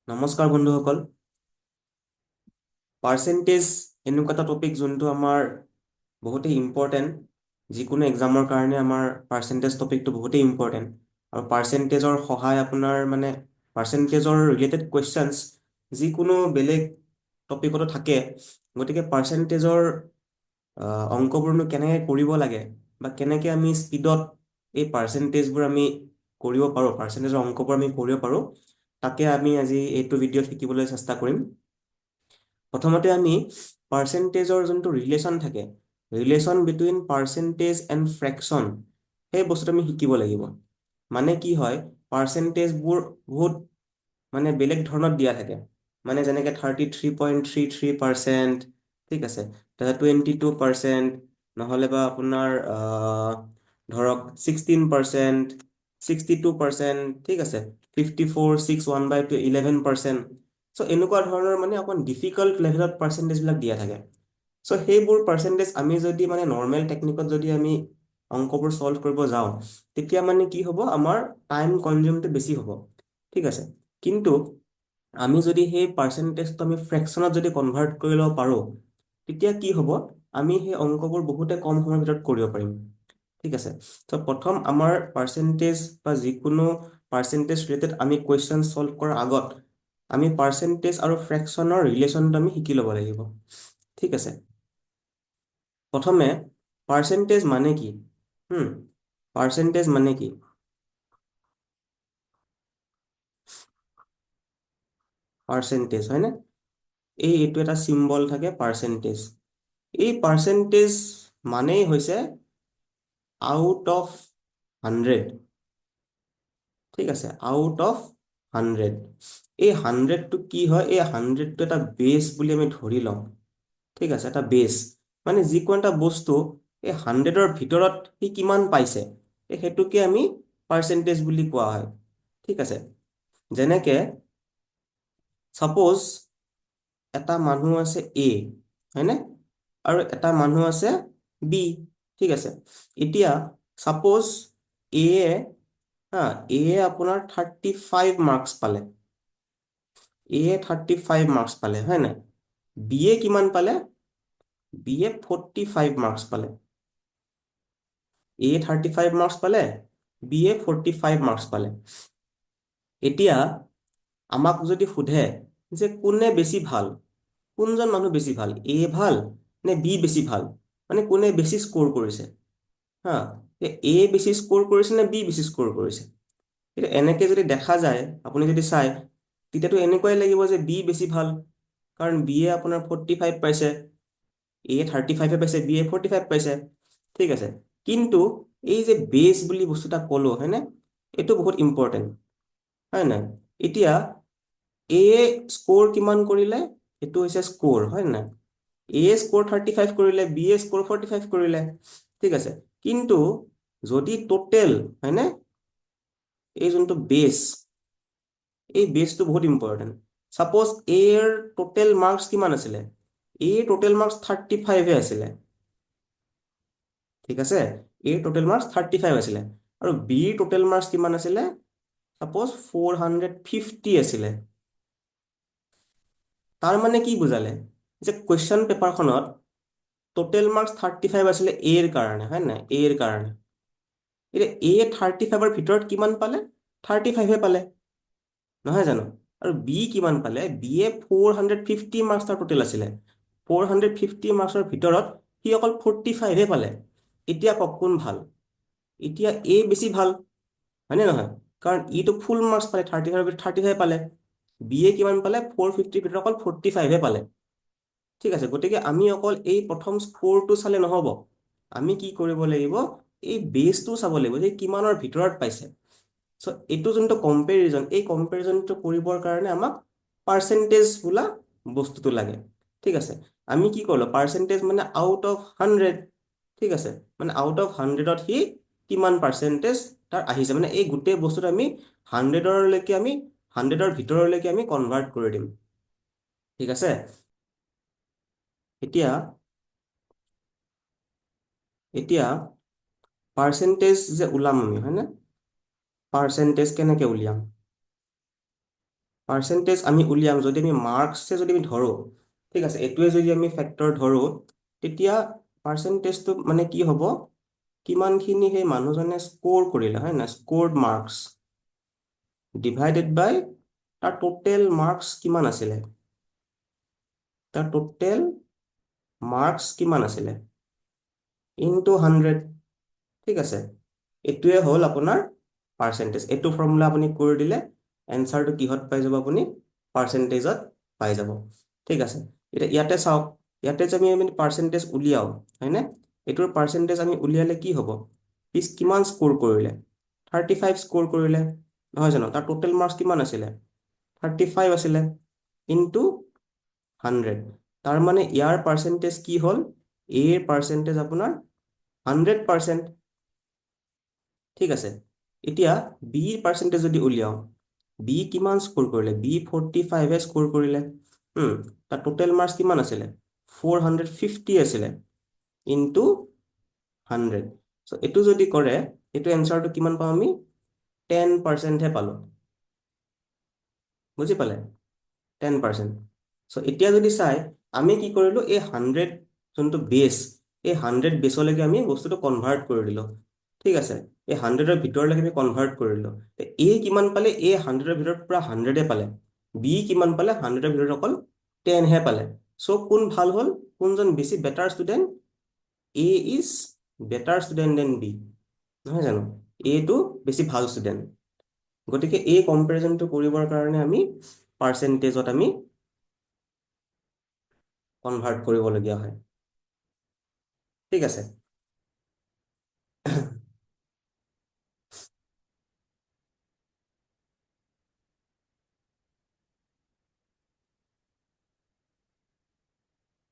নমস্কাৰ বন্ধুসকল। পাৰ্চেণ্টেজ এনেকুৱা এটা টপিক যোনটো আমাৰ বহুতেই ইম্পৰ্টেণ্ট। যিকোনো এক্সামৰ কাৰণে আমাৰ পাৰ্চেণ্টেজ টপিকটো বহুতেই ইম্পৰ্টেণ্ট। আৰু পাৰ্চেণ্টেজৰ সহায় আপোনাৰ পাৰ্চেণ্টেজৰ ৰিলেটেড কুৱেশ্যনছ যিকোনো বেলেগ টপিকতো থাকে। গতিকে পাৰ্চেণ্টেজৰ অংকবোৰনো কেনেকৈ কৰিব লাগে বা কেনেকৈ আমি স্পীডত এই পাৰ্চেণ্টেজবোৰ আমি কৰিব পাৰোঁ, পাৰ্চেণ্টেজৰ অংকবোৰ আমি কৰিব পাৰোঁ, তাকে আমি আজি এইটো ভিডিঅ'ত শিকিবলৈ চেষ্টা কৰিম। প্ৰথমতে আমি পাৰ্চেণ্টেজৰ যোনটো ৰিলেশ্যন থাকে, relation between percentage and fraction, সেই বস্তুটো আমি শিকিব লাগিব। মানে কি হয়, পাৰ্চেণ্টেজবোৰ বহুত বেলেগ ধৰণত দিয়া থাকে। যেনেকৈ 33.33%, ঠিক আছে, তাৰপিছত 22%, নহ'লে বা আপোনাৰ ধৰক 16%, 62%, ঠিক আছে, 54.61/2 11%। চ' এনেকুৱা ধৰণৰ অকণ ডিফিকাল্ট লেভেলত পাৰ্চেণ্টেজবিলাক দিয়া থাকে। চ' সেইবোৰ পাৰ্চেণ্টেজ আমি যদি নৰ্মেল টেকনিকত যদি আমি অংকবোৰ ছল্ভ কৰিব যাওঁ, তেতিয়া কি হ'ব, আমাৰ টাইম কনজিউমটো বেছি হ'ব, ঠিক আছে। কিন্তু আমি যদি সেই পাৰ্চেণ্টেজটো আমি ফ্ৰেকশ্যনত যদি কনভাৰ্ট কৰি ল'ব পাৰোঁ, তেতিয়া কি হ'ব, আমি সেই অংকবোৰ বহুতে কম সময়ৰ ভিতৰত কৰিব পাৰিম, ঠিক আছে। চ' প্ৰথম আমাৰ পাৰ্চেণ্টেজ বা যিকোনো পাৰ্চেণ্টেজ ৰিলেটেড আমি কুৱেশ্যন ছল্ভ কৰাৰ আগত আমি পাৰ্চেণ্টেজ আৰু ফ্ৰেকশ্যনৰ ৰিলেশ্যনটো আমি শিকি ল'ব লাগিব, ঠিক আছে। প্ৰথমে পাৰ্চেণ্টেজ মানে কি? পাৰ্চেণ্টেজ মানে কি? পাৰ্চেণ্টেজ হয়নে? এইটো এটা চিম্বল থাকে পাৰ্চেণ্টেজ। এই পাৰ্চেণ্টেজ মানেই হৈছে আউট অফ 100, ঠিক আছে, আউট অফ 100। এই 100টো কি হয়? এই 100টো এটা বেছ বুলি আমি ধৰি লওঁ, ঠিক আছে, এটা বেছ। যিকোনো এটা বস্তু এই 100ৰ ভিতৰত সি কিমান পাইছে, সেইটোকে আমি পাৰ্চেণ্টেজ বুলি কোৱা হয়, ঠিক আছে। যেনেকে ছাপ'জ এটা মানুহ আছে এ, হয়নে, আৰু এটা মানুহ আছে বি, ঠিক আছে। এতিয়া ছাপ'জ এ হা এ আপোনাৰ 35 মাৰ্কছ পালে, এ 35 মাৰ্কছ পালে, হয় নাই? বি এ কিমান পালে? বি এ 45 মাৰ্কছ পালে। এ 35 মাৰ্কছ পালে, বি এ 45 মাৰ্কছ পালে। এতিয়া আমাক যদি সোধে যে কোনে বেছি ভাল, কোনজন মানুহ বেছি ভাল, এ ভাল নে বি বেছি ভাল, কোনে বেছি স্ক'ৰ কৰিছে, হা, এ বেছি স্ক'ৰ কৰিছে নে বি বেছি স্ক'ৰ কৰিছে? এতিয়া এনেকে যদি দেখা যায়, আপুনি যদি চাই, তেতিয়াতো এনেকুৱাই লাগিব যে বি বেছি ভাল, কাৰণ বি এ আপোনাৰ 45 পাইছে, এ 35 পাইছে, বি এ 45 পাইছে, ঠিক আছে। কিন্তু এই যে বেছ বুলি বস্তু এটা ক'লো, হয়নে, এইটো বহুত ইম্পৰ্টেণ্ট, হয় নাই? এতিয়া এ স্ক'ৰ কিমান কৰিলে, এইটো হৈছে স্ক'ৰ, হয় নাই? এ স্ক'ৰ 35 কৰিলে, বি এ স্ক'ৰ 45 কৰিলে, ঠিক আছে। কিন্তু যদি টোটেল, হয়নে, এই যোনটো বেছ, এই বেছটো বহুত ইম্পৰ্টেণ্ট। ছাপ'জ এৰ টোটেল মাৰ্কছ কিমান আছিলে? এৰ টোটেল মাৰ্কছ 35 আছিলে, ঠিক আছে, এৰ টোটেল মাৰ্কছ 35 আছিলে, আৰু বিৰ টোটেল মাৰ্কছ কিমান আছিলে? ছাপ'জ 450 আছিলে। তাৰ কি বুজালে? যে কুৱেশ্যন পেপাৰখনত টোটেল মাৰ্কছ 35 আছিলে এৰ কাৰণে, হয় নাই, এৰ কাৰণে। এতিয়া এ 35ৰ ভিতৰত কিমান পালে? 35 পালে, নহয় জানো? আৰু বি কিমান পালে? বি এ 450 মাৰ্কছ তাৰ টোটেল আছিলে, 450 মাৰ্কছৰ ভিতৰত সি অকল 45 পালে। এতিয়া কওক কোন ভাল? এতিয়া এ বেছি ভাল, হয়নে নহয়? কাৰণ ইটো ফুল মাৰ্কছ পালে, 35 পালে। বি এ কিমান পালে? 450ৰ ভিতৰত অকল 45 পালে, ঠিক আছে। গতিকে আমি অকল এই প্ৰথম স্ক'ৰটো চালে নহ'ব, আমি কি কৰিব লাগিব? এই বেছটো চাব লাগিব যে কিমানৰ ভিতৰত পাইছে। চ' এইটো যোনটো কম্পেৰিজন, এই কম্পেৰিজনটো কৰিবৰ কাৰণে আমাক পাৰ্চেণ্টেজ বোলা বস্তুটো লাগে, ঠিক আছে। আমি কি কৰিলোঁ? পাৰ্চেণ্টেজ আউট অফ 100, ঠিক আছে, আউট অফ 100ত সি কিমান পাৰ্চেণ্টেজ তাৰ আহিছে, এই গোটেই বস্তুটো আমি 100ৰ ভিতৰলৈকে আমি কনভাৰ্ট কৰি দিম, ঠিক আছে। এতিয়া এতিয়া পাৰ্চেণ্টেজ যে ওলাম আমি, হয়নে, পাৰ্চেণ্টেজ কেনেকৈ উলিয়াম? পাৰ্চেণ্টেজ আমি উলিয়াম যদি আমি মাৰ্কছে যদি আমি ধৰোঁ, ঠিক আছে, এইটোৱে যদি আমি ফেক্টৰ ধৰোঁ, তেতিয়া পাৰ্চেণ্টেজটো মানে কি হ'ব, কিমানখিনি সেই মানুহজনে স্ক'ৰ কৰিলে, হয় নাই, স্ক'ৰ্ড মাৰ্কছ ডিভাইডেড বাই তাৰ টোটেল মাৰ্কছ কিমান আছিলে, তাৰ টোটেল মাৰ্কছ কিমান আছিলে ইনটু 100, ঠিক আছে। এইটোৱে হ'ল আপোনাৰ পাৰ্চেণ্টেজ। এইটো ফৰ্মুলা আপুনি কৰি দিলে এনচাৰটো কিহত পাই যাব আপুনি, পাৰ্চেণ্টেজত পাই যাব, ঠিক আছে। এতিয়া ইয়াতে চাওক, ইয়াতে যে আমি পাৰ্চেণ্টেজ উলিয়াওঁ, হয়নে, এইটোৰ পাৰ্চেণ্টেজ আমি উলিয়ালে কি হ'ব, পিছ কিমান স্ক'ৰ কৰিলে, 35 স্ক'ৰ কৰিলে, নহয় জানো, তাৰ টোটেল মাৰ্কছ কিমান আছিলে, 35 আছিলে, ইনটু 100, তাৰ মানে ইয়াৰ পাৰ্চেণ্টেজ কি হ'ল, এৰ পাৰ্চেণ্টেজ আপোনাৰ 100%, ঠিক আছে। এতিয়া বিৰ পাৰ্চেণ্টেজ যদি উলিয়াওঁ, বি কিমান স্ক'ৰ কৰিলে, বি 45 স্ক'ৰ কৰিলে, তাৰ টোটেল মাৰ্কছ কিমান আছিলে, 450 আছিলে, ইনটু 100। চ' এইটো যদি কৰে, এইটো এনচাৰটো কিমান পাওঁ আমি, 10%হে পালোঁ, বুজি পালে, 10%। চ' এতিয়া যদি চাই, আমি কি কৰিলোঁ, এই 100 যোনটো বেছ, এই 100 বেছলৈকে আমি বস্তুটো কনভাৰ্ট কৰি দিলোঁ, ঠিক আছে। এই 100ৰ ভিতৰলৈকে আমি কনভাৰ্ট কৰি দিলোঁ। এ কিমান পালে, এই 100ৰ ভিতৰত পূৰা 100এ পালে, বি কিমান পালে, 100ৰ ভিতৰত অকল 10হে পালে। চ' কোন ভাল হ'ল, কোনজন বেছি better student, A is better student than B, নহয় জানো, এটো বেছি ভাল ষ্টুডেণ্ট। গতিকে এই কম্পেৰিজনটো কৰিবৰ কাৰণে আমি পাৰ্চেণ্টেজত আমি কনভাৰ্ট কৰিবলগীয়া হয়, ঠিক আছে।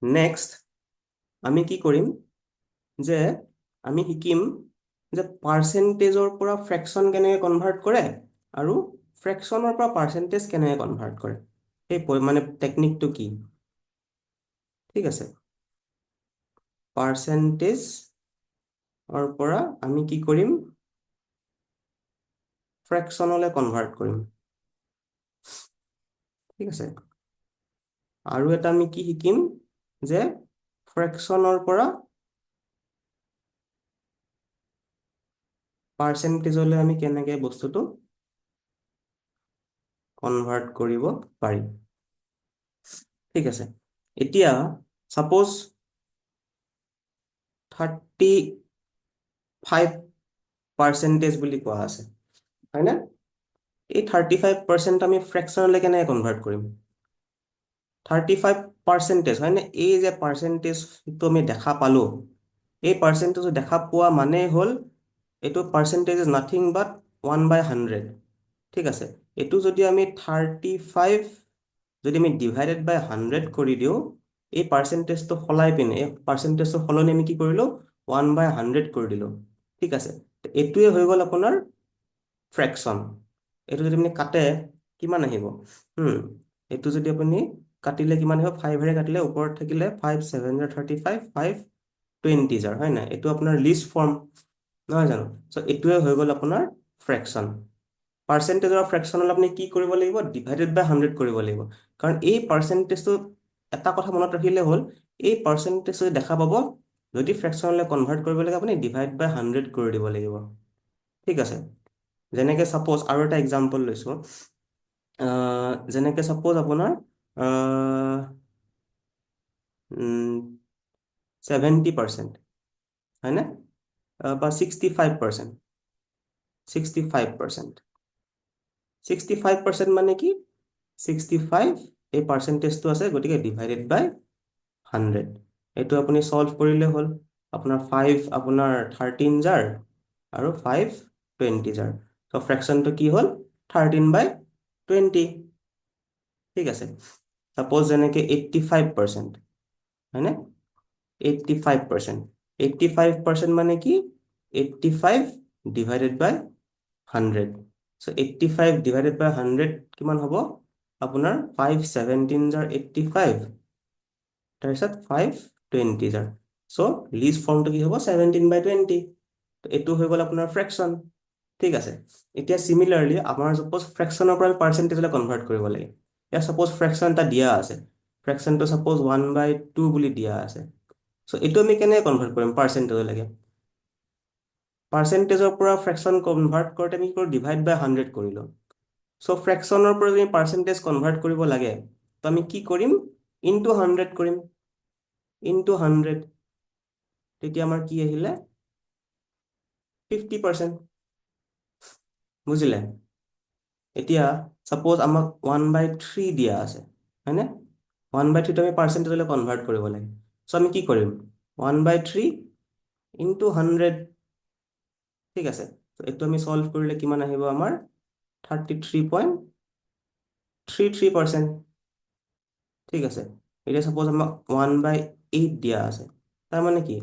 নেক্সট আমি কি কৰিম, যে আমি শিকিম যে পাৰ্চেণ্টেজৰ পৰা ফ্ৰেকশ্যন কেনেকৈ কনভাৰ্ট কৰে আৰু ফ্ৰেকশ্যনৰ পৰা পাৰ্চেণ্টেজ কেনেকৈ কনভাৰ্ট কৰে, সেই মানে টেকনিকটো কি, ঠিক আছে। পাৰ্চেণ্টেজৰ পৰা আমি কি কৰিম, ফ্ৰেকশ্যনলৈ কনভাৰ্ট কৰিম, ঠিক আছে। আৰু এটা আমি কি শিকিম, যে ফ্ৰেকশ্যনৰ পৰা পাৰ্চেণ্টেজলৈ আমি কেনেকৈ বস্তুটো কনভাৰ্ট কৰিব পাৰিম, ঠিক আছে। এতিয়া ছাপ'জ 35% বুলি কোৱা আছে, হয়নে, এই 35% আমি ফ্ৰেকশ্যনলৈ কেনেকৈ কনভাৰ্ট কৰিম, 35%, হয়নে, এই যে পাৰ্চেণ্টেজটো আমি দেখা পালোঁ, এই পাৰ্চেণ্টেজটো দেখা পোৱা মানেই হ'ল, এইটো পাৰ্চেণ্টেজ ইজ নাথিং বাট 1/100, ঠিক আছে। এইটো যদি আমি 35 যদি আমি ডিভাইডেড বাই 100 কৰি দিওঁ, এই পাৰ্চেণ্টেজটো সলাই পিনে, এই পাৰ্চেণ্টেজটো সলনি আমি কি কৰিলোঁ, 1/100 কৰি দিলোঁ, ঠিক আছে। এইটোৱে হৈ গ'ল আপোনাৰ ফ্ৰেকশ্যন। এইটো যদি আপুনি কাটে কিমান আহিব, এইটো যদি আপুনি কাটিলে কিমান আহিব, 5ৰে কাটিলে ওপৰত থাকিলে 5 7 35, 5 20 হয় নাই, এইটো আপোনাৰ লিষ্ট ফৰ্ম, নহয় জানো। চ' এইটোৱে হৈ গ'ল আপোনাৰ ফ্ৰেকশ্যন। পাৰ্চেণ্টেজৰ ফ্ৰেকশ্যনলৈ আপুনি কি কৰিব লাগিব, ডিভাইডেড বাই 100 কৰিব লাগিব, কাৰণ এই পাৰ্চেণ্টেজটো এটা কথা মনত ৰাখিলে হ'ল, এই পাৰ্চেণ্টেজটো দেখা পাব, যদি ফ্ৰেকশ্যনলৈ কনভাৰ্ট কৰিব লাগে আপুনি ডিভাইড বাই 100 কৰি দিব লাগিব, ঠিক আছে। যেনেকৈ ছাপ'জ আৰু এটা এক্সাম্পল লৈছোঁ, যেনেকৈ ছাপ'জ আপোনাৰ 70%, হয়নে, বা 65%, 65% মানে কি, 65 এই পাৰ্চেণ্টেজটো আছে, গতিকে ডিভাইডেড বাই 100, এইটো আপুনি ছল্ভ কৰিলে হ'ল, আপোনাৰ 5 আপোনাৰ 13 জাৰ আৰু 5 20 জাৰ, ত' ফ্ৰেকশ্যনটো কি হ'ল, 13/20, ঠিক আছে। ছাপ'জ যেনেকৈ 85%, হয়নে, 85%, 85% মানে কি, 85 ডিভাইডেড বাই 100, চ' 85 ডিভাইডেড বাই 100 কিমান হ'ব, আপোনাৰ 5 17 জাৰ 85, তাৰপিছত 5 20 জাৰ, চ' লিষ্ট ফৰ্মটো কি হ'ব, 17/20, এইটো হৈ গ'ল আপোনাৰ ফ্ৰেকশ্যন। ঠিক আছে এতিয়া সিমিলাৰলি আমাৰ সাপোজ ফ্ৰেকশনৰ পৰা পাৰ্চেন্টেজলৈ কনভাৰ্ট কৰিব লাগে এতিয়া সাপোজ ফ্ৰেকশন এটা দিয়া আছে ফ্ৰেকশনটো সাপোজ 1/2 বুলি দিয়া আছে সো এইটো আমি কেনেকৈ কনভাৰ্ট কৰিম পাৰ্চেন্টেজলৈকে পাৰ্চেন্টেজৰ পৰা ফ্ৰেকশন কনভাৰ্ট কৰোঁতে আমি কি কৰোঁ ডিভাইড বাই 100 কৰিলোঁ সো ফ্ৰেকশনৰ পৰা যদি পাৰ্চেন্টেজ কনভাৰ্ট কৰিব লাগে তো আমি কি কৰিম ইনটু 100 কৰিম ইনটু 100 তেতিয়া আমাৰ কি আহিলে 50% বুজিলে এতিয়া সাপোজ আমাক 1/3 দিয়া আছে হয়নে 1/3 আমি পাৰ্চেন্টেজলৈ কনভাৰ্ট কৰিব লাগে সো আমি কি কৰিম 1/3 ইনটু 100 ঠিক আছে তো এইটো আমি সলভ কৰিলে কিমান আহিব আমাৰ 33.33% ঠিক আছে এতিয়া সাপোজ আমাক 1/8 দিয়া আছে তাৰ মানে কি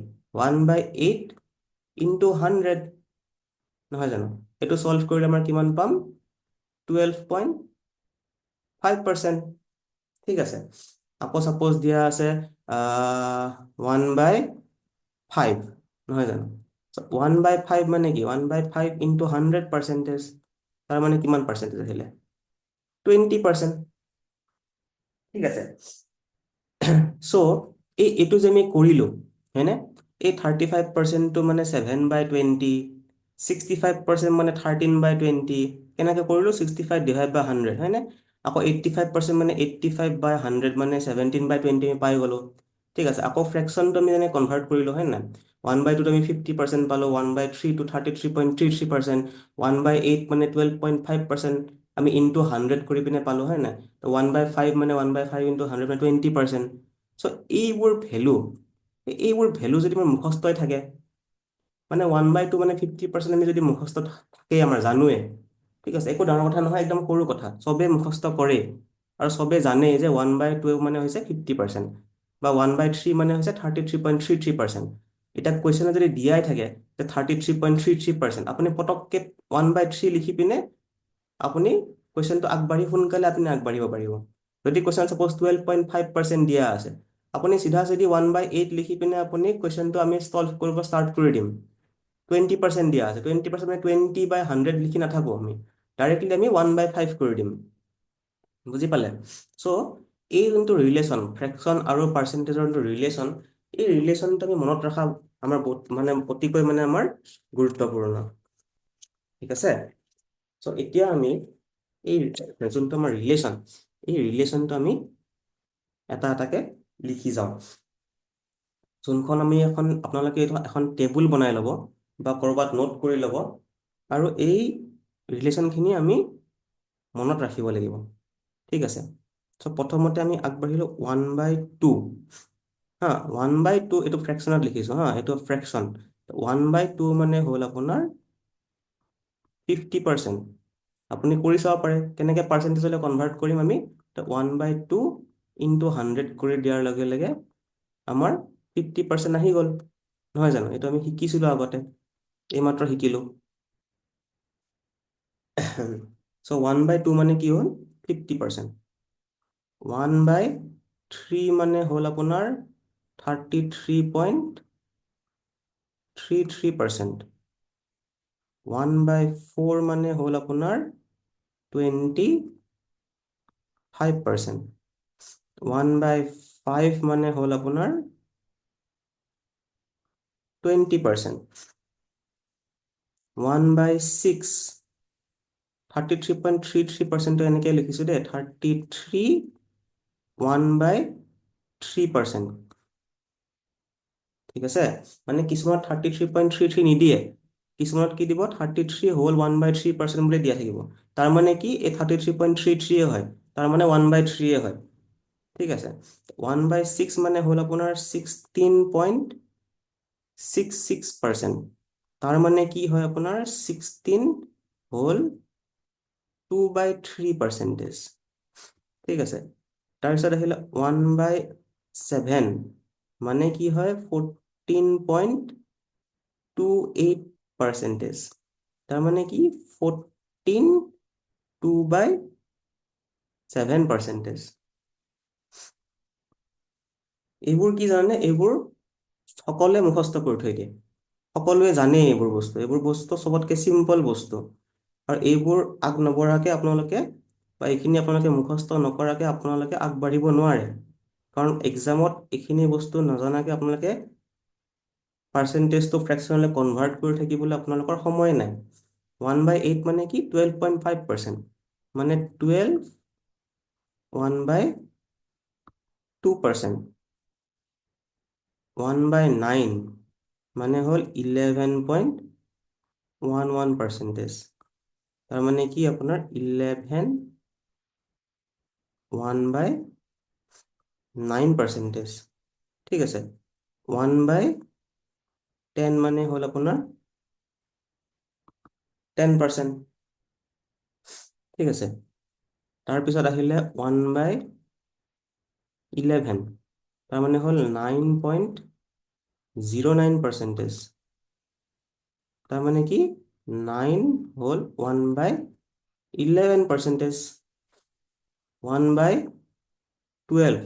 1/8 ইনটু 100 নহয় জানো এইটো সলভ কৰিলে আমাৰ কিমান পাম 12.5% ঠিক আছে আকৌ সাপোজ দিয়া আছে 1/5 নহয় জানো 1/5 মানে কি 1/5 ইনটু 100 পাৰ্চেন্টেজ তাৰ মানে কিমান পাৰ্চেন্টেজ আহিলে 20% ঠিক আছে সো এইটো যে আমি কৰিলো হয়নে এই 35%টো মানে 7/20 65% মানে 13/20 কেনেকৈ কৰিলো 65 ডিভাইড বাই 100 হয়নে আকৌ 85% মানে 85/100 মানে 17/20 আমি পাই গলো ঠিক আছে আকৌ ফ্ৰেকশনটো আমি যেনে কনভাৰ্ট কৰিলো হয় না 1/2 আমি 50% পালো 1/3 to 33.33% 1/8 মানে 12.5% আমি ইনটু 100 কৰি পিনে পালো হয় না 1/5 মানে 1/5 ইনটু 100 মানে 20% সো এইবোৰ ভেলু যদি আমাৰ মুখস্থই থাকে মানে 1/2 মানে 50% আমি যদি মুখস্থ থাকেই আমাৰ জানোৱে ঠিক আছে একো ডাঙৰ কথা নহয় একদম সৰু কথা চবে মুখস্থ কৰে আৰু চবে জানে যে 1/2 মানে হৈছে 50% বা 1/3 মানে হৈছে 33.33% এতিয়া কুৱেশ্যনে যদি দিয়াই থাকে যে 33.33% আপুনি পটককে 1/3 লিখি পিনে আপুনি কুৱেশ্যনটো আগবাঢ়ি সোনকালে আপুনি আগবাঢ়িব পাৰিব যদি কুৱেশ্যন সাপোজ 12.5% দিয়া আছে আপুনি চিধা চিধি 1/8 লিখি পিনে আপুনি কুৱেশ্যনটো আমি সলভ কৰিব ষ্টাৰ্ট কৰি দিম 20% দিয়া আছে 20% মানে 20/100 লিখি নাথাকো আমি ডাইৰেক্টলি আমি 1/5 কৰি দিম বুজি পালে সো এই যোনটো ৰিলেশ্যন ফ্ৰেকশন আৰু পাৰ্চেন্টেজৰ যোনটো ৰিলেশ্যন এই ৰিলেশ্যনটো আমি মনত ৰখা আমাৰ মানে অতিকৈ মানে আমাৰ গুৰুত্বপূৰ্ণ ঠিক আছে সো এতিয়া আমি এই যোনটো আমাৰ ৰিলেশ্যন এই ৰিলেশ্যনটো আমি এটা এটাকে লিখি যাওঁ যোনখন আমি আপোনালোকে এখন টেবুল বনাই ল'ব বা ক'ৰবাত নোট কৰি ল'ব আৰু এই ৰিলেশ্যনখিনি আমি মনত ৰাখিব লাগিব ঠিক আছে সো প্ৰথমতে আমি আগবাঢ়িলো 1/2 হা 1/2 এইটো ফ্ৰেকশনত লিখিছো হা এইটো ফ্ৰেকশন 1/2 মানে হ'ল আপোনাৰ 50% আপুনি কৰি চাব পাৰে কেনেকৈ পাৰ্চেন্টেজলৈ কনভাৰ্ট কৰিম আমি 1/2 ইনটু 100 কৰি দিয়াৰ লগে লগে আমাৰ 50% আহি গ'ল নহয় জানো এইটো আমি শিকিছিলো আগতে এইমাত্ৰ শিকিলো সো 1/2 মানে কি হ'ল 50% 1/3 মানে হ'ল আপোনাৰ 33.33% 1/4 মানে হ'ল আপোনাৰ 25% 1/5 মানে হ'ল আপোনাৰ 20% 1/6 33.33% এনেকৈ লিখিছো দেই 33 1/3% ঠিক আছে মানে কিছুমানত 33.33 নিদিয়ে কিছুমানত কি দিব 33 হ'ল 1/3% বুলি দিয়া থাকিব তাৰ মানে কি এই 33.33 হয় তাৰ মানে 1/3 হয় ঠিক আছে 1/6 মানে হ'ল আপোনাৰ 16.66% তাৰ মানে কি হয় আপোনাৰ 16 হ'ল 2/3% ঠিক আছে তাৰপিছত আহিলে 1/7 মানে কি হয় 14.28% তাৰ মানে কি 14 2/7% এইবোৰ কি জানে এইবোৰ সকলোৱে মুখস্থ কৰি থৈ দিয়ে সকলোৱে জানে এইবোৰ বস্তু চবতকে চিম্পল বস্তু। আৰু এইবোৰ আগ নবঢ়াকে আপোনালোকে বা এইখিনি আপোনালোকে মুখস্থ নকৰাকে আপোনালোকে আগবাঢ়িব নোৱাৰে। কাৰণ এক্সামত এইখিনি বস্তু নজনাকে আপোনালোকে পাৰ্চেণ্টেজটো ফ্ৰেকশ্যনলৈ কনভাৰ্ট কৰি থাকিবলৈ আপোনালোকৰ সময় নাই। 1/8 মানে কি 12.5%, মানে 1/2%। 1/9 মানে হ'ল 11.11%। তাৰমানে কি আপোনাৰ 1/9%। ঠিক আছে। 1/10 মানে হ'ল আপোনাৰ 10%। ঠিক আছে। তাৰপিছত আহিলে 1/11, তাৰমানে হ'ল 9.09%। তাৰমানে কি 9 হ'ল 1/11%। 1/12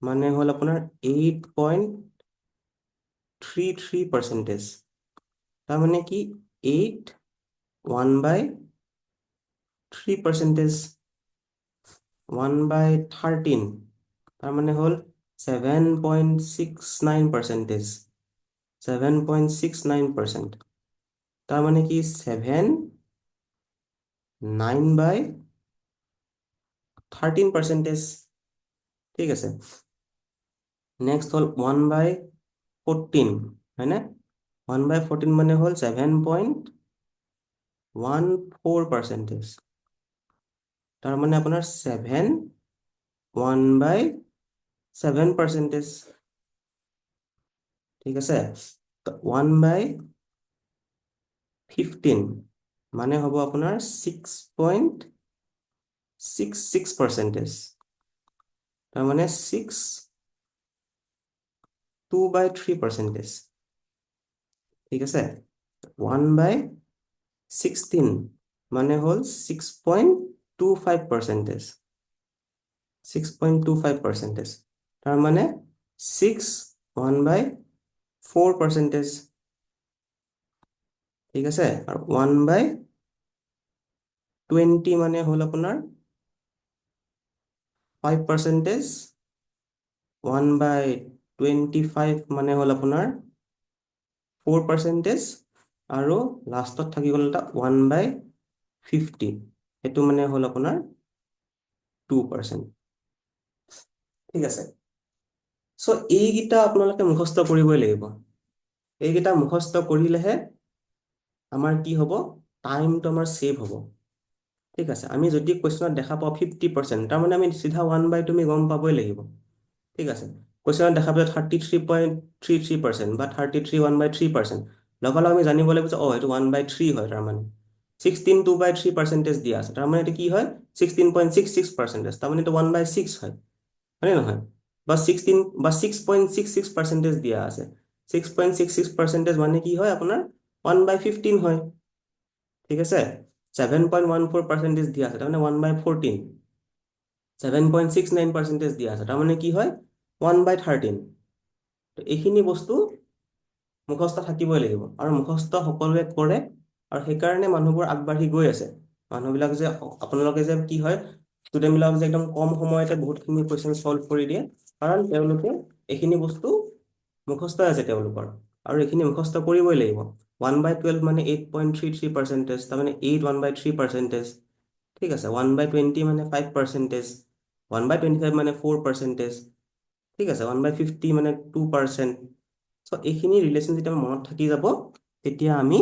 মানে হ'ল আপোনাৰ 8.33%। তাৰমানে কি 8 1/3%। 1/13 তাৰমানে হ'ল 7.69%। 7.69%। তাৰমানে কি 9/13%। ঠিক আছে। নেক্সট হ'ল 1/14, হয়নে? 1/14 মানে হ'ল 7.14%। তাৰমানে আপোনাৰ 7 1/7%। ঠিক আছে। 1/15 মানে হ'ব আপোনাৰ 6.66%। তাৰমানে 2/3%। ঠিক আছে। 1/16 মানে হ'ল 6.25%। 6.25%। তাৰমানে 1/4%। ঠিক আছে। আৰু 1/20 মানে হ'ল আপোনাৰ 5%। 1/25 মানে হ'ল আপোনাৰ 4%। আৰু লাষ্টত থাকি গ'ল এটা 1/50, সেইটো মানে হ'ল আপোনাৰ 2%। ঠিক আছে। চ' এইকেইটা আপোনালোকে মুখস্থ কৰিবই লাগিব। এইকেইটা মুখস্থ কৰিলেহে আমাৰ কি হ'ব, টাইমটো আমাৰ ছেভ হ'ব। ঠিক আছে। আমি যদি কুৱেশ্যনত দেখা পাওঁ 50%, তাৰমানে আমি চিধা 1/2 আমি গম পাবই লাগিব। ঠিক আছে। কুৱেশ্যনত দেখা পাওঁ 33.33% বা 33 1/3%, লগালগ আমি জানিব লাগিব যে এইটো 1/3 হয়। তাৰমানে 16 2/3% দিয়া আছে, তাৰমানে এইটো কি হয় 16.66%, তাৰমানে এইটো 1/6 হয়। হয়নে নহয়? বা 6.66% দিয়া আছে, 6.66% মানে কি হয় আপোনাৰ 1/15 হয়। ঠিক আছে। 7.14% দিয়া আছে, তাৰমানে 1/14। 7.69% দিয়া আছে, তাৰমানে কি হয় 1/13। এইখিনি বস্তু মুখস্থ থাকিবই লাগিব, আৰু মুখস্থ সকলোৱে কৰে, আৰু সেইকাৰণে মানুহবোৰ আগবাঢ়ি গৈ আছে। মানুহবিলাক যে আপোনালোকে যে কি হয়, ষ্টুডেণ্টবিলাক যে একদম কম সময়তে বহুতখিনি কুৱেশ্যন চল্ভ কৰি দিয়ে, কাৰণ তেওঁলোকে এইখিনি বস্তু মুখস্থ আছে তেওঁলোকৰ, আৰু এইখিনি মুখস্থ কৰিবই লাগিব। 1/12 মানে 8.33%, তাৰমানে 8 1/3%। ঠিক আছে। 1/20 মানে 5%। 1/25 মানে 4%। ঠিক আছে। 1/50 মানে 2%। চ' এইখিনি ৰিলেশ্যন যেতিয়া মনত থাকি যাব, তেতিয়া আমি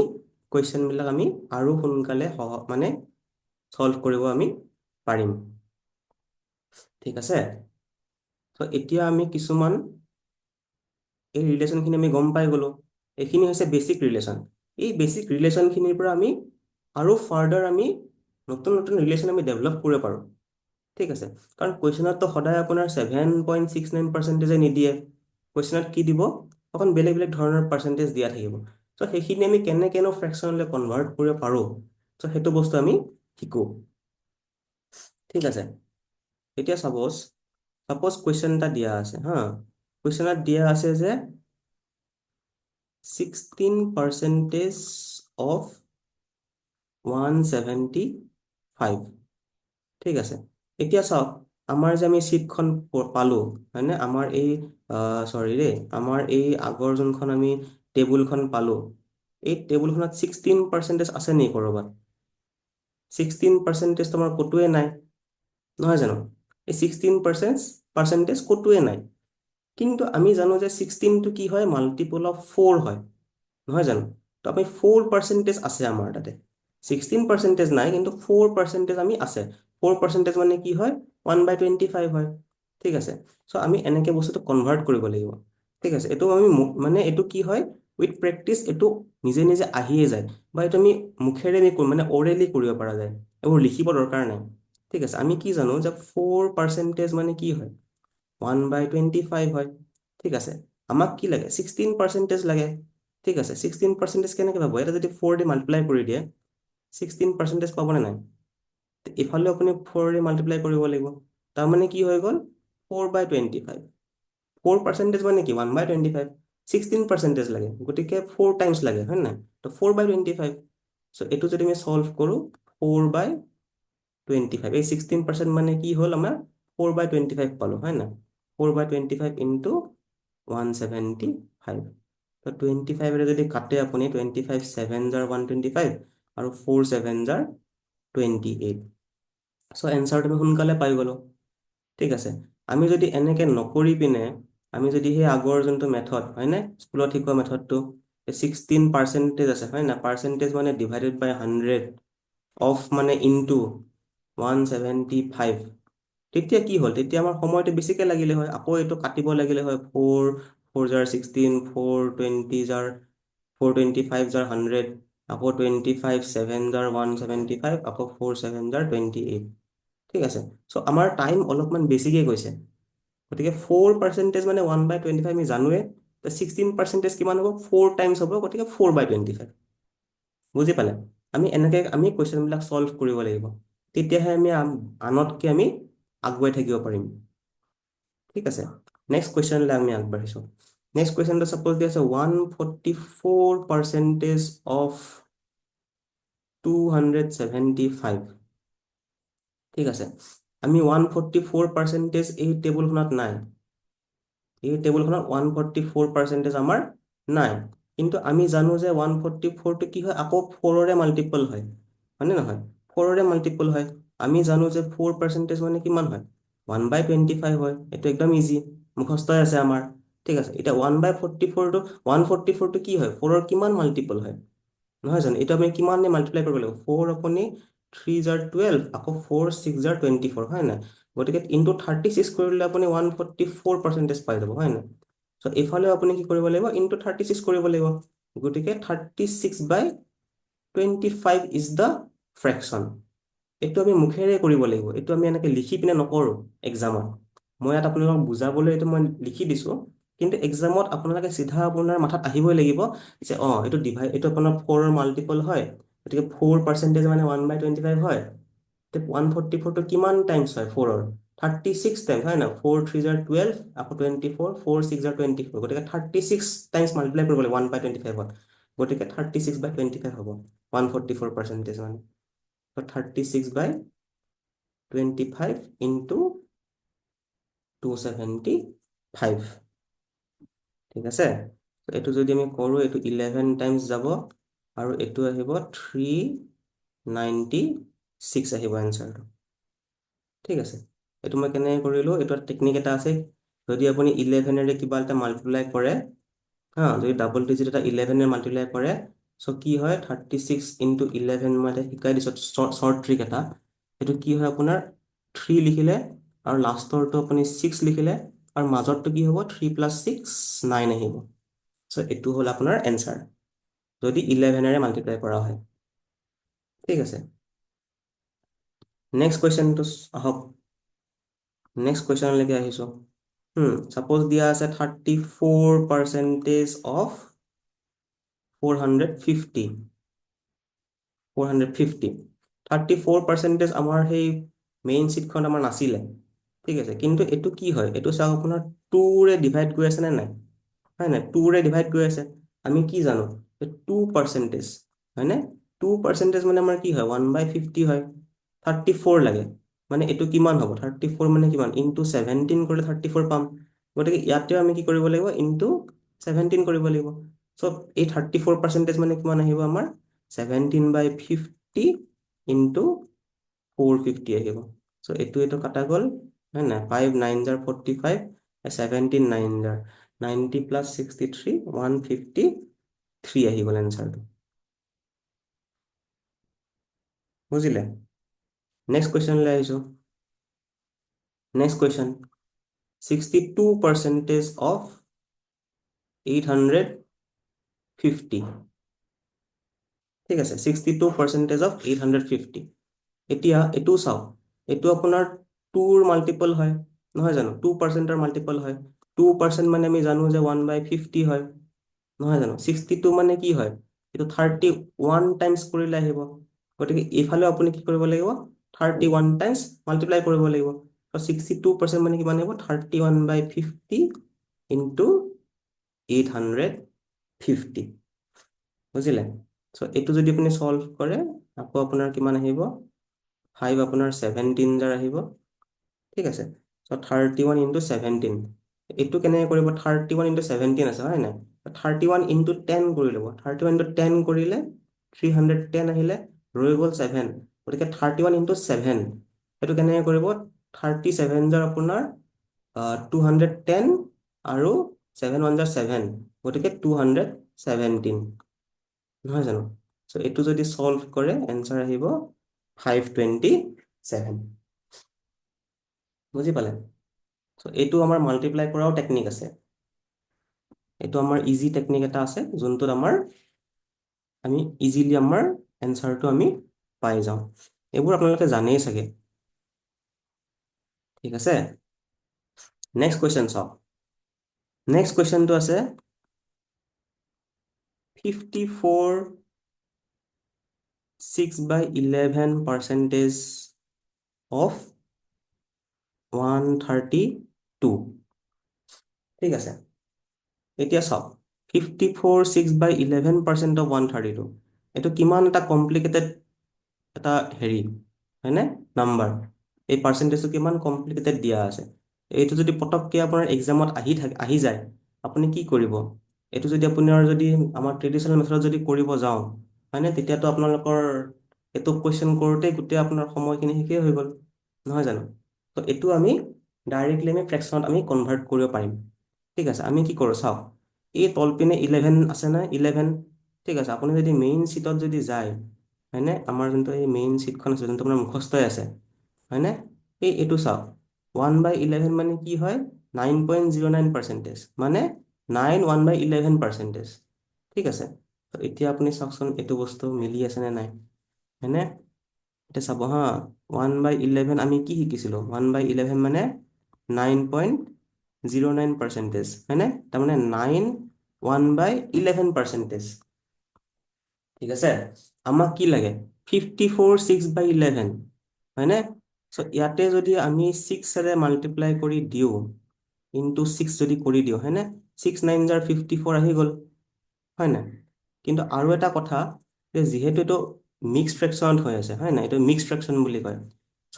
কুৱেশ্যনবিলাক আমি আৰু সোনকালে মানে চল্ভ কৰিব আমি পাৰিম। ঠিক আছে। চ' এতিয়া আমি কিছুমান এই ৰিলেশ্যনখিনি আমি গম পাই গ'লো। এইখিনি হৈছে বেচিক ৰিলেশ্যন। এই বেচিক ৰিলেশ্যনখিনিৰ পৰা আমি আৰু ফাৰ্ডাৰ আমি নতুন নতুন ৰিলেশ্যন আমি ডেভেলপ কৰিব পাৰোঁ। ঠিক আছে। কাৰণ কুৱেশ্যনততো সদায় আপোনাৰ 7.69% নিদিয়ে। কুৱেশ্যনত কি দিব, অকণ বেলেগ বেলেগ ধৰণৰ পাৰ্চেণ্টেজ দিয়া থাকিব। চ' সেইখিনি আমি কেনেকেনো ফ্ৰেকশ্যনলৈ কনভাৰ্ট কৰিব পাৰোঁ, চ' সেইটো বস্তু আমি শিকোঁ। ঠিক আছে। এতিয়া ছাপ'জ কুৱেশ্যন এটা দিয়া আছে হা। কুৱেশ্যনত দিয়া আছে যে 16% of 175, ঠিক আছে। এতিয়া চাওক, আমাৰ যে আমি চিটখন পালো, হয়নে? আমাৰ এই চৰি দেই, আমাৰ এই আগৰ যোনখন আমি টেবুলখন পালো, এই টেবুলখনত 16% আছে নেকি ক'ৰবাত? 16% তোমাৰ ক'তোৱে নাই, নহয় জানো? এই 16% ক'তোৱে নাই। কিন্তু আমি জানো যে 16টো কি হয়, মাল্টিপল অফ 4 হয়, নহয় জানো? তো আমি 4% আছে আমাৰ তাতে। 16% নাই, কিন্তু 4% আমি আছে। 4% মানে কি হয়? 1/25 হয়, ঠিক আছে। চ' আমি এনেকে বস্তুটো কনভাৰ্ট কৰিব লাগিব, ঠিক আছে। এইটো আমি মানে এইটো কি হয়, উইথ প্ৰেক্টিচ এইটো নিজে নিজে আহিয়ে যায়, বা এইটো আমি মুখেৰে মানে অৰেলি কৰিব পৰা যায়, এইবোৰ লিখিব দৰকাৰ নাই, ঠিক আছে। আমি কি জানো যে 4% মানে কি হয়? 1/25 হয়, ঠিক আছে। আমাক কি লাগে? 16% লাগে, ঠিক আছে। 16% কেনেকৈ পাব? এটা যদি 4 দি মাল্টিপ্লাই কৰি দিয়ে, 16% পাবনে নাই? ইফালে আপুনি 4 দি মাল্টিপ্লাই কৰিব লাগিব, তাৰমানে কি হৈ গ'ল? 4/25। 4% মানে কি? 1/25। 16% লাগে, গতিকে 4 টাইমছ লাগে, হয় নাই? তো 4/25। চ' এইটো যদি আমি চল্ভ কৰোঁ, 4/25, এই 16% মানে কি হ'ল আমাৰ? 4/25 পালোঁ, হয় নাই? 4/25 ইনটু 175। তো 25 যদি কাটে আপুনি, 25 7 জাৰ 125 আৰু 4 7 জাৰ 28। চ' এনচাৰ তুমি সোনকালে পাই গ'লো, ঠিক আছে। আমি যদি এনেকে নকৰি পিনে, আমি যদি সেই আগৰ যোনটো মেথড, হয়নে, স্কুলত শিকোৱা মেথডটো, 16% আছে, হয় না? পাৰ্চেণ্টেজ মানে /100 অফ মানে ইনটু 175, তেতিয়া কি হ'ল? তেতিয়া আমাৰ সময়টো বেছিকে লাগিলে হয়, আকৌ এইটো কাটিব লাগিলে হয়। 4 জাৰ 16, 420 জাৰ 425 জাৰ 100, আকৌ 25 7 জাৰ 175, আকৌ 4 7 জাৰ 28, ঠিক আছে। চ' আমাৰ টাইম অলপমান বেছিকে গৈছে, গতিকে 4% মানে 1/25 আমি জানোৱে। 16% কিমান হ'ব? 4 টাইমছ হ'ব, গতিকে 4/25। বুজি পালে? আমি এনেকে আমি কুৱেশ্যনবিলাক চল্ভ কৰিব লাগিব, তেতিয়াহে আমি আনতকে আমি আগুৱাই থাকিব পাৰিম, ঠিক আছে। নেক্সট কুৱেশ্যনলৈ আমি আগবাঢ়িছোঁ। নেক্সট কুৱেশ্যনটো ছাপ'জ দি আছে 144% অফ 275, ঠিক আছে। আমি 144% এই টেবুলখনত নাই, এই টেবুলখনত 144% আমাৰ নাই। কিন্তু আমি জানো যে 144টো কি হয়? আকৌ 4ৰে মাল্টিপল হয়, হয়নে নহয়? 4ৰে মাল্টিপল হয়। আমি জানো যে 4% মানে কিমান হয়? 1/25 হয়। এইটো একদম ইজি, মুখস্থই আছে আমাৰ, ঠিক আছে। এতিয়া 1/44টো কি হয়? 4ৰ কিমান মাল্টিপল হয়, নহয় জানো? এইটো আমি কিমানে মাল্টিপ্লাই কৰিব লাগিব? 4 আপুনি 3 জাৰ 12, আকৌ 4 6 জাৰ 24, হয় নাই? গতিকে ইনটু 36 কৰিলে আপুনি 144% পাই যাব, হয় নাই? চ' এইফালেও আপুনি কি কৰিব লাগিব? ইনটু 36 কৰিব লাগিব, গতিকে 36/25 ইজ দ্য ফ্ৰেকশ্যন। এইটো আমি মুখেৰে কৰিব লাগিব, এইটো আমি এনেকে লিখি পিনে নকৰোঁ এক্সামত। মই ইয়াত আপোনালোকক বুজাবলৈ এইটো মই লিখি দিছোঁ, কিন্তু এক্সামত আপোনালোকে চিধা আপোনাৰ মাথাত আহিবই লাগিব যে এইটো আপোনাৰ 4ৰ মাল্টিপল হয়, গতিকে 4% মানে 1/25 হয়। 144টো কিমান টাইমছ হয় 4ৰ? 36 টাইমছ, হয় না? 4 3 জাৰ 12, আকৌ 24, 4 6 জাৰ 24, গতিকে 36 টাইমছ মাল্টিপ্লাই কৰিব লাগিব 1/25ত, গতিকে 36/25 হ'ব 144% মানে। 36/25 ইনটু 275, ঠিক আছে। এইটো যদি আমি কৰোঁ, এইটো 11 টাইমছ যাব, আৰু এইটো আহিব 396 আহিব এনচাৰটো, ঠিক আছে। এইটো মই কেনেকৈ কৰিলোঁ? এইটো টেকনিক এটা আছে। যদি আপুনি 11ৰে কিবা এটা মাল্টিপ্লাই কৰে, যদি ডাবল ডিজিট এটা 11ৰে মাল্টিপ্লাই কৰে, চ' কি হয়? 36 ইনটু 11, মই এটা শিকাই দিছোঁ শ্বৰ্ট ট্ৰিক এটা। এইটো কি হয় আপোনাৰ? 3 লিখিলে, আৰু লাষ্টৰটো আপুনি 6 লিখিলে, আৰু মাজৰটো কি হ'ব? 3 + 6 9 আহিব। চ' এইটো হ'ল আপোনাৰ এনচাৰ, যদি 11ৰে মাল্টিপ্লাই কৰা হয়, ঠিক আছে। নেক্সট কুৱেশ্যনটো আহক, নেক্সট কুৱেশ্যনলৈকে আহিছোঁ। ছাপ'জ দিয়া আছে 34% অফ 450, 34% আমাৰ সেই মেইন চিটখন আমাৰ নাছিলে, ঠিক আছে। কিন্তু এইটো কি হয়? এইটো চাওক, আপোনাৰ 2ৰে ডিভাইড গৈ আছে নে নাই, হয় নাই? 2ৰে ডিভাইড গৈ আছে, আমি কি জানো, 2%, হয়নে? 2% মানে আমাৰ কি হয়, 1/50 হয়। 34 লাগে, মানে এইটো কিমান হ'ব, 34 মানে কিমান, ইনটু 17 কৰিলে 34 পাম। গতিকে ইয়াতেও আমি কি কৰিব লাগিব, ইনটু 17 কৰিব লাগিব। চ' এই 34% মানে কিমান আহিব আমাৰ, 17/50 ইনটু 450 আহিব। চ' এইটো কাটা গ'ল, হয় নাই, 5 9 জাৰ 45, 17 9 জাৰ 90 প্লাছ 63, 153 আহি গ'ল এনচাৰটো। বুজিলে? নেক্সট কুৱেশ্যনলৈ আহিছোঁ। Next question, 62% of 850। ঠিক আছে, 62% অফ 850। এতিয়া এইটো চাওক, এইটো আপোনাৰ 2ৰ মাল্টিপল হয়, নহয় জানো, 2%ৰ মাল্টিপল হয়। 2% মানে আমি জানো যে 1/50 হয়, নহয় জানো। 62 মানে কি হয়, এইটো 31 টাইমছ কৰিলে আহিব। গতিকে এইফালেও আপুনি কি কৰিব লাগিব, 31 টাইমছ মাল্টিপ্লাই কৰিব লাগিব। 62% মানে কিমান আহিব, 31/50 ইনটু 850। বুজিলে? চ' এইটো যদি আপুনি চল্ভ কৰে, আকৌ আপোনাৰ কিমান আহিব, 5 আপোনাৰ 17 জাৰ আহিব। ঠিক আছে, চ' 31 ইনটু 17। এইটো কেনেকৈ কৰিব, 31 ইনটু 17 আছে, হয় নাই, 31 ইনটু 10 কৰি ল'ব। 31 ইনটু 10 কৰিলে 310 আহিলে, ৰৈ গ'ল 7। গতিকে 31 ইনটু 7, সেইটো কেনেকৈ কৰিব, 37 জাৰ আপোনাৰ 210 আৰু 7 1 জাৰ 7, গতিকে 217, নহয় জানো। চ' এইটো যদি চল্ভ কৰে এনচাৰ আহিব 527। বুজি পালে? চ' এইটো আমাৰ মাল্টিপ্লাই কৰাও টেকনিক আছে। এইটো আমাৰ ইজি টেকনিক এটা আছে, যোনটোত আমি ইজিলি আমাৰ এনচাৰটো আমি পাই যাওঁ। এইবোৰ আপোনালোকে জানেই চাগে। ঠিক আছে, নেক্সট কুৱেশ্যন চাওক। নেক্সট কুৱেশ্যনটো আছে 54/6/11% অফ 132। ঠিক আছে, এতিয়া চাওক, 54/6/11% অফ 132, এইটো কিমান এটা কমপ্লিকেটেড এটা হেৰি, হয়নে, নাম্বাৰ। এই পাৰ্চেণ্টেজটো কিমান কমপ্লিকেটেড দিয়া আছে। এইটো যদি পটককৈ আপোনাৰ এক্সামত আহি যায়, আপুনি কি কৰিব, এইটো যদি আপোনাৰ যদি আমাৰ ট্ৰেডিশ্যনেল মেথডত যদি কৰিব যাওঁ, হয়নে, তেতিয়াতো আপোনালোকৰ এইটো কুৱেশ্যন কৰোঁতেই গোটেই আপোনাৰ সময়খিনি শেষেই হৈ গ'ল, নহয় জানো। ত' এইটো আমি ডাইৰেক্টলি আমি ফ্ৰেকশ্যনত আমি কনভাৰ্ট কৰিব পাৰিম। ঠিক আছে, আমি কি কৰোঁ চাওক, এই তলপিনে 11 আছে নাই, 11। ঠিক আছে, আপুনি যদি মেইন শ্বীটত যদি যায়, হয়নে, আমাৰ যোনটো এই মেইন শ্বীটখন আছে, যোনটো আপোনাৰ মুখস্থই আছে, হয়নে, এইটো চাওক, 1/11 মানে কি হয়, 9.09%, মানে 9 1/11%। ঠিক আছে, ত' এতিয়া আপুনি চাওকচোন এইটো বস্তু মিলি আছে নে নাই, হয়নে। এতিয়া চাব হা, 1/11 আমি কি শিকিছিলোঁ, 1/11 মানে 9.09%, হয়নে, তাৰমানে 9 1/11%। ঠিক আছে, আমাক কি লাগে, 54/6/11, হয়নে। চ' ইয়াতে যদি আমি 6ৰে মাল্টিপ্লাই কৰি দিওঁ, ইনটু 6 যদি কৰি দিওঁ, হয়নে, 6 9 জাৰ 54 আহি গ'ল, হয় নাই। কিন্তু আৰু এটা কথা, যে যিহেতু এইটো মিক্স ফ্ৰেকশ্যনত হৈ আছে, হয় নাই, এইটো মিক্স ফ্ৰেকশ্যন বুলি কয়। চ'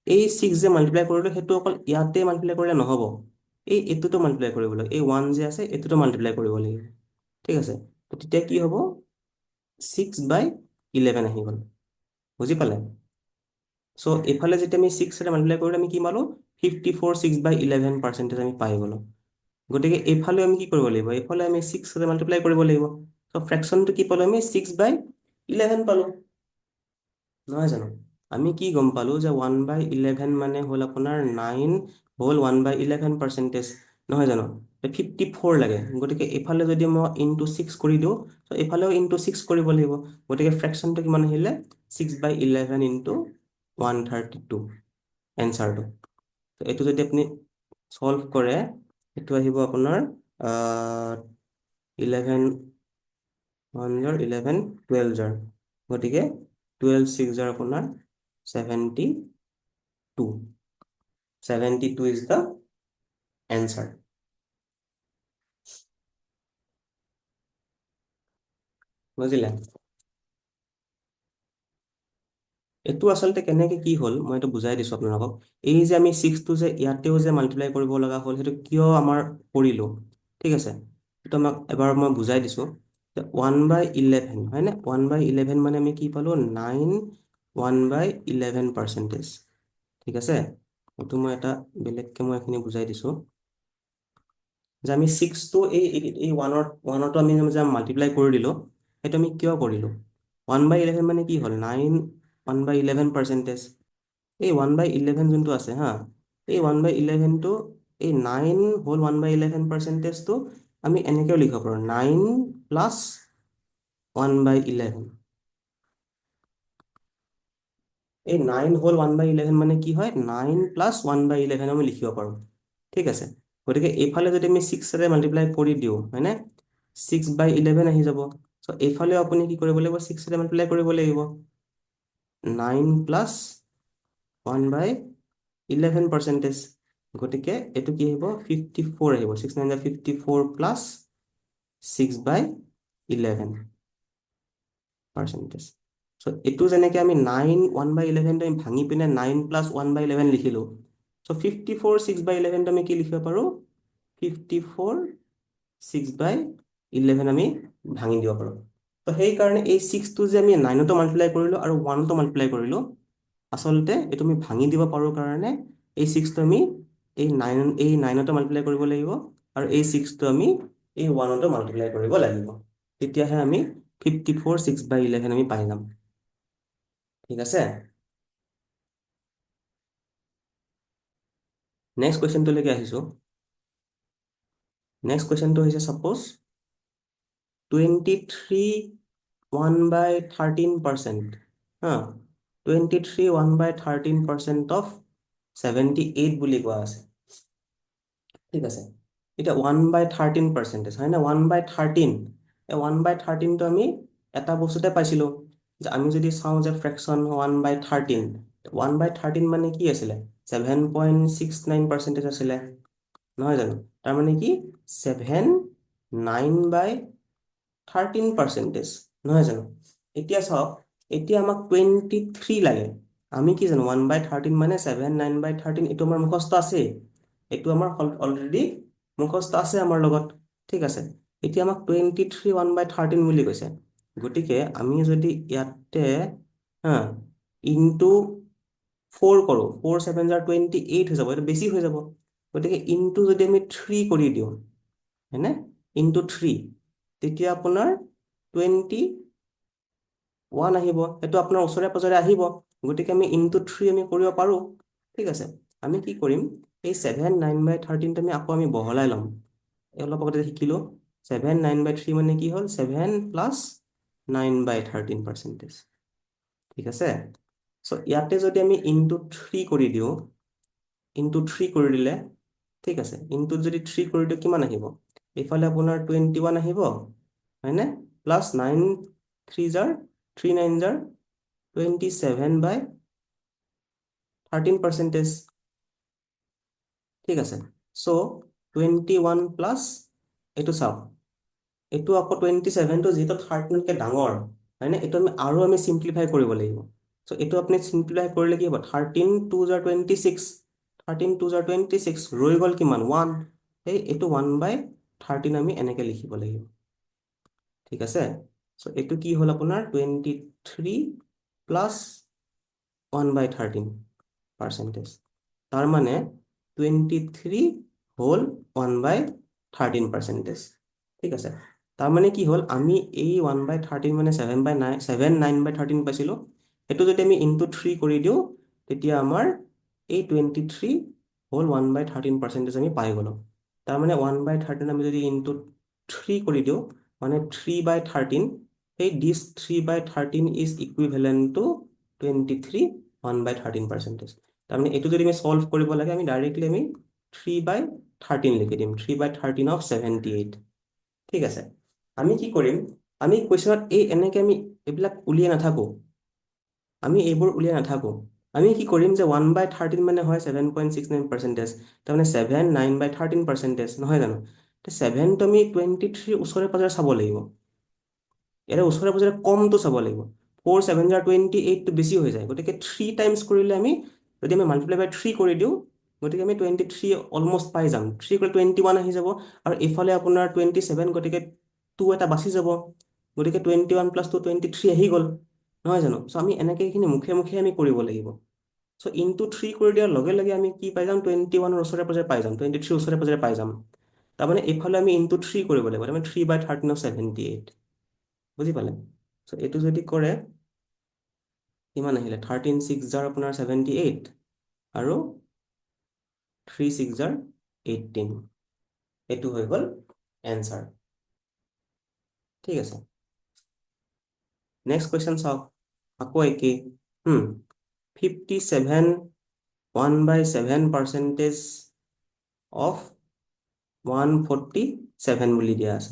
এই 6 যে মাল্টিপ্লাই কৰিলোঁ, সেইটো অকল ইয়াতে মাল্টিপ্লাই কৰিলে নহ'ব, এইটোতো মাল্টিপ্লাই কৰিব লাগিব, এই 1 যে আছে এইটোতো মাল্টিপ্লাই কৰিব লাগিব। ঠিক আছে, তো তেতিয়া কি হ'ব, 6/11 আহি গ'ল। বুজি পালে? চ' এইফালে যেতিয়া আমি 6ৰে মাল্টিপ্লাই কৰিলে আমি কি পালোঁ, 54/6/11% আমি পাই গ'লোঁ। গতিকে এইফালে আমি কি কৰিব লাগিব, এইফালে আমি 6ৰে মাল্টিপ্লাই কৰিব লাগিব। চ' ফ্ৰেকশ্যনটো কি পালোঁ আমি, 6/11 পালোঁ, নহয় জানো। আমি কি গম পালোঁ যে 1/11 মানে হ'ল আপোনাৰ 9 হ'ল 1/11%, নহয় জানো। 54 লাগে, গতিকে এইফালে যদি মই ইনটু 6 কৰি দিওঁ, ত' এইফালেও ইনটু 6 কৰিব লাগিব। গতিকে ফ্ৰেকশ্যনটো কিমান আহিলে, 6/11 ইনটু 132 এনচাৰটো। এইটো যদি আপুনি চল্ভ কৰে, এইটো আহিব আপোনাৰ 11 1 জাৰ 11 12 জাৰ, গতিকে 12 6 জাৰ আপোনাৰ 72। 72 ইজ দ্য এনচাৰ। বুজিলে? এইটো আচলতে কেনেকে কি হ'ল মই এইটো বুজাই দিছোঁ আপোনালোকক। এই যে আমি 6টো যে ইয়াতেও যে মাল্টিপ্লাই কৰিব লগা হ'ল, সেইটো কিয় আমাৰ কৰিলোঁ? ঠিক আছে, এইটো আমাক এবাৰ মই বুজাই দিছোঁ। 1/11 হয়নে? 1/11 মানে আমি কি পালোঁ? 9 1/11%। ঠিক আছে, এইটো মই এটা বেলেগকে মই এইখিনি বুজাই দিছোঁ যে আমি 6টো এই ওৱানৰটো আমি যে মাল্টিপ্লাই কৰি দিলোঁ, সেইটো আমি কিয় কৰিলোঁ? 1/11 মানে কি হ'ল? 9 1/11%। এই 1/11 যোনটো আছে হা, এই 1/11টো এই 9 হ'ল 1/11%টো আমি এনেকৈও লিখিব পাৰোঁ, 9 প্লাছ 1/11। এই 9 হ'ল 1/11 মানে কি হয়? 9 প্লাছ 1/11 আমি লিখিব পাৰোঁ। ঠিক আছে, গতিকে এইফালে যদি আমি 6ৰে মাল্টিপ্লাই কৰি দিওঁ হয়নে, 6/11 আহি যাব। চ' এইফালেও আপুনি কি কৰিব লাগিব? 6ৰে মাল্টিপ্লাই কৰিব লাগিব, 9 প্লাছ 1/11%। গতিকে এইটো কি আহিব? 54 আহিব। 6 9 54 প্লাছ 6/11%। চ' এইটো যেনেকৈ আমি 9 1/11টো আমি ভাঙি পিনে 9 প্লাছ 1/11 লিখিলোঁ। চ' 54 6/11টো আমি কি লিখিব পাৰোঁ? 54 6/11 আমি ভাঙি দিব পাৰোঁ। তো সেইকাৰণে এই 6টো যে আমি 9তো মাল্টিপ্লাই কৰিলোঁ আৰু 1তো মাল্টিপ্লাই কৰিলোঁ, আচলতে এইটো আমি ভাঙি দিব পাৰোঁ কাৰণে এই 6টো আমি এই 9তো মাল্টিপ্লাই কৰিব লাগিব আৰু এই 6টো আমি এই 1তো মাল্টিপ্লাই কৰিব লাগিব। তেতিয়াহে আমি 54 6/11 আমি পাই যাম। ঠিক আছে, নেক্সট কুৱেশ্যনটোলৈকে আহিছোঁ। নেক্সট কুৱেশ্যনটো হৈছে ছাপ'জ 23 1/13%, হা, 23 1/13% অফ 78 বুলি কোৱা আছে। ঠিক আছে, এতিয়া 1/13% হয় নে? 1/13, এই 1/13টো আমি এটা বস্তুতে পাইছিলোঁ যে আমি যদি চাওঁ যে ফ্ৰেকশ্যন 1/13, 1/13 মানে কি আছিলে? 7.69% আছিলে, নহয় জানো? তাৰমানে কি 7 9/13%, নহয় জানো? এতিয়া চাওক, এতিয়া আমাক 23 লাগে। আমি কি জানো? 1/13 মানে 7 9/13, এইটো আমাৰ মুখস্থ আছে, এইটো আমাৰ অলৰেডি মুখস্থ আছে আমাৰ লগত। ঠিক আছে, এতিয়া আমাক 23 1/13 বুলি কৈছে। গতিকে আমি যদি ইয়াতে হা ইনটু 4 কৰোঁ, 4 7 28 হৈ যাব, এইটো বেছি হৈ যাব। গতিকে ইনটু যদি আমি 3 কৰি দিওঁ হয়নে, ইনটু 3, তেতিয়া আপোনাৰ 21 আহিব। সেইটো আপোনাৰ ওচৰে পাজৰে আহিব, গতিকে আমি ইনটু 3 আমি কৰিব পাৰোঁ। ঠিক আছে, আমি কি কৰিম? এই 7 9/13টো আমি আকৌ আমি বহলাই ল'ম। অলপ আগতে শিকিলোঁ 7 9/3 মানে কি হ'ল? 7 প্লাছ 9/13%। ঠিক আছে, চ' ইয়াতে যদি আমি ইনটু 3 কৰি দিওঁ, ইনটু 3 কৰি দিলে, ঠিক আছে, ইনটুত যদি 3 কৰি দিওঁ কিমান আহিব? এইফালে আপোনাৰ 21 আহিব হয়নে, প্লাছ 9 3 3 9 27/13%। ঠিক আছে, চ' 21 প্লাছ এইটো চাওক, এইটো আকৌ 27টো যিহেতু 13তকৈ ডাঙৰ হয়নে, এইটো আমি চিম্প্লিফাই কৰিব লাগিব। চ' এইটো আপুনি চিম্প্লিফাই কৰিলে কি হ'ব? 13 2 26, 13 2 26, ৰৈ গ'ল কিমান? 1। এইটো 1/13 আমি এনেকৈ লিখিব লাগিব। ঠিক আছে, চ' এইটো কি হ'ল আপোনাৰ 23 প্লাছ 1/13%। তাৰ মানে 23 হ'ল 1/13%। ঠিক আছে, তাৰমানে কি হ'ল? আমি এই 1/13 মানে 7/9 পাইছিলোঁ, সেইটো যদি আমি ইনটু 3 কৰি দিওঁ, তেতিয়া আমাৰ এই 23 হ'ল 1/13% আমি পাই গ'লোঁ। তাৰমানে 1/13 আমি যদি ইনটু 3 কৰি দিওঁ, মানে 3/13, সেই দিছ 3/13 ইজ ইকুইভেলেণ্ট টু 23 1/13%। তাৰমানে এইটো যদি আমি চল্ভ কৰিব লাগে, আমি ডাইৰেক্টলি আমি 3/13 লিখি দিম, 3/13 অফ 78। ঠিক আছে, আমি কি কৰিম? আমি কুৱেশ্যনত এনেকৈ আমি এইবিলাক উলিয়াই নাথাকোঁ, আমি এইবোৰ উলিয়াই নাথাকোঁ। আমি কি কৰিম যে 1/13 মানে হয় 7.69%, তাৰমানে 7 9/13%, নহয় জানো? 7টো আমি 23 ওচৰে পাজৰে চাব লাগিব। ইয়াৰে ওচৰে পাজৰে কমটো চাব লাগিব। 4 7 28টো বেছি হৈ যায়, গতিকে 3 টাইমছ কৰিলে আমি, যদি আমি মাল্টিপ্লাই বাই 3 কৰি দিওঁ, গতিকে আমি 23 অলমষ্ট পাই যাম। 3 কৰি 21 আহি যাব, আৰু এইফালে আপোনাৰ 27, গতিকে 2 এটা বাচি যাব, গতিকে 21 + 2 23 আহি গ'ল, নহয় জানো? চ' আমি এনেকৈ এইখিনি মুখে মুখে আমি কৰিব লাগিব। চ' ইনটু 3 কৰি দিয়াৰ লগে লগে আমি কি পাই যাম? 21ৰ ওচৰে পাজৰে পাই যাম, 23 ওচৰে পাজৰে পাই যাম। তাৰমানে এইফালে আমি ইনটু 3 কৰিব লাগিব, তাৰমানে 3/13 = 78। বুজি পালে? চ' এইটো যদি কৰে, কিমান আহিলে? 13 6 আপোনাৰ 78, আৰু 3 6 18। এইটো হৈ গ'ল এনচাৰ। ঠিক আছে, নেক্সট কুৱেশ্যন চাওক। আকৌ একেই। 57 1/7% অফ 147 বুলি দিয়া আছে।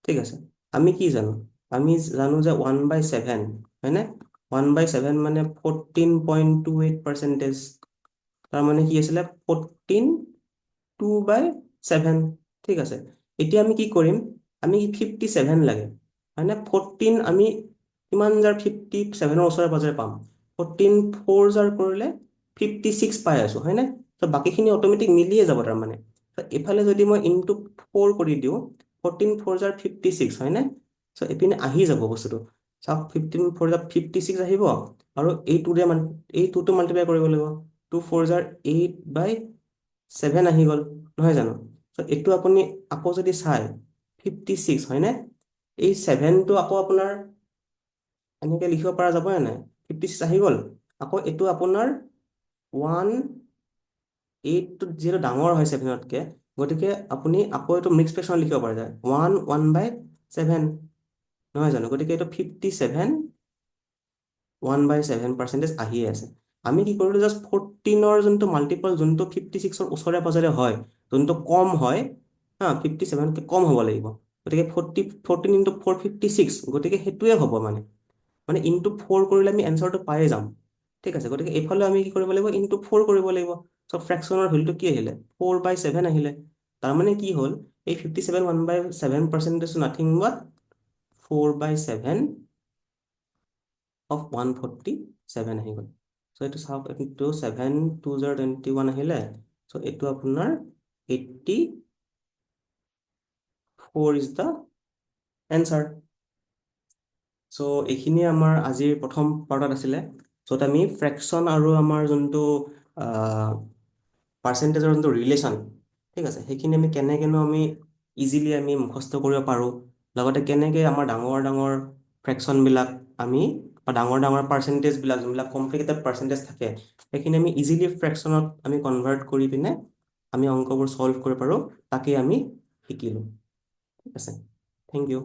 ঠিক আছে, আমি কি জানো? আমি জানো যে 1/7, হয়নে? 1/7 মানে 14.28%। তাৰমানে কি আছিলে? 14 2/7। ঠিক আছে, এতিয়া আমি কি কৰিম? আমি 57 লাগে, হয়নে? 14 আমি কিমান যাৰ 57ৰ ওচৰে পাজৰে পাম? 14 4 যাৰ কৰিলে 56 পাই আছো, হয়নে? ত' বাকীখিনি অট'মেটিক মিলিয়ে যাব তাৰমানে। এইফালে যদি মই ইনটু 4 কৰি দিওঁ, 14 4 যাৰ 56, হয়নে? চ' এইপিনে আহি যাব বস্তুটো। চাওক, 15 4 যাৰ 56 আহিব, আৰু এই 2টো মাল্টিপ্লাই কৰিব লাগিব। 2 4 যাৰ 8/7 আহি গ'ল, নহয় জানো? চ' এইটো আপুনি আকৌ যদি চাই, 56, হয়নে? এই 7টো আকৌ আপোনাৰ এনেকে লিখিব পৰা যাবনে নাই? 56 আহি গ'ল। আকৌ এইটো আপোনাৰ 8টো যিহেতু ডাঙৰ হয় 7তকে, গতিকে আপুনি আকৌ এইটো মিক্স ফ্ৰেকশ্যন লিখিব পৰা যায়, 1/7, নহয় জানো? গতিকে এইটো 57 1/7% আহিয়ে আছে। আমি কি কৰিলো? জাষ্ট 14ৰ যোনটো মাল্টিপল, যোনটো 56ৰ ওচৰে পাজৰে হয়, যোনটো কম হয়, 57তকে কম হ'ব লাগিব। গতিকে 14 × 4 56, গতিকে সেইটোৱে হ'ব মানে। মানে ইনটু 4 কৰিলে আমি এনচাৰটো পায়ে যাম। ঠিক আছে, গতিকে এইফালে আমি কি কৰিব লাগিব? ইনটু 4 কৰিব লাগিব। চ' ফ্ৰেকশ্যনৰ ভেলুটো কি আহিলে? 4/7 আহিলে। তাৰমানে কি হ'ল? এই 57 1/7% নাথিং বাট 4/7 অফ 147 আহি গ'ল। চ' এইটো চাওক, এইটো 7 2 21 আহিলে। চ' এইটো আপোনাৰ 84 ইজ দ্য এনচাৰ। চ' এইখিনিয়ে আমাৰ আজিৰ প্ৰথম পাৰ্টত আছিলে, য'ত আমি ফ্ৰেকশ্যন আৰু আমাৰ যোনটো পাৰ্চেণ্টেজৰ যোনটো ৰিলেশ্যন, ঠিক আছে, সেইখিনি আমি কেনেকেনো আমি ইজিলি আমি মুখস্থ কৰিব পাৰোঁ, লগতে কেনেকৈ আমাৰ ডাঙৰ ডাঙৰ ফ্ৰেকশ্যনবিলাক আমি, বা ডাঙৰ ডাঙৰ পাৰ্চেণ্টেজবিলাক, যোনবিলাক কমপ্লিকেটেড পাৰ্চেণ্টেজ থাকে, সেইখিনি আমি ইজিলি ফ্ৰেকশ্যনত আমি কনভাৰ্ট কৰি পিনে আমি অংকবোৰ ছল্ভ কৰিব পাৰোঁ, তাকেই আমি শিকিলোঁ। ঠিক আছে, থেংক ইউ।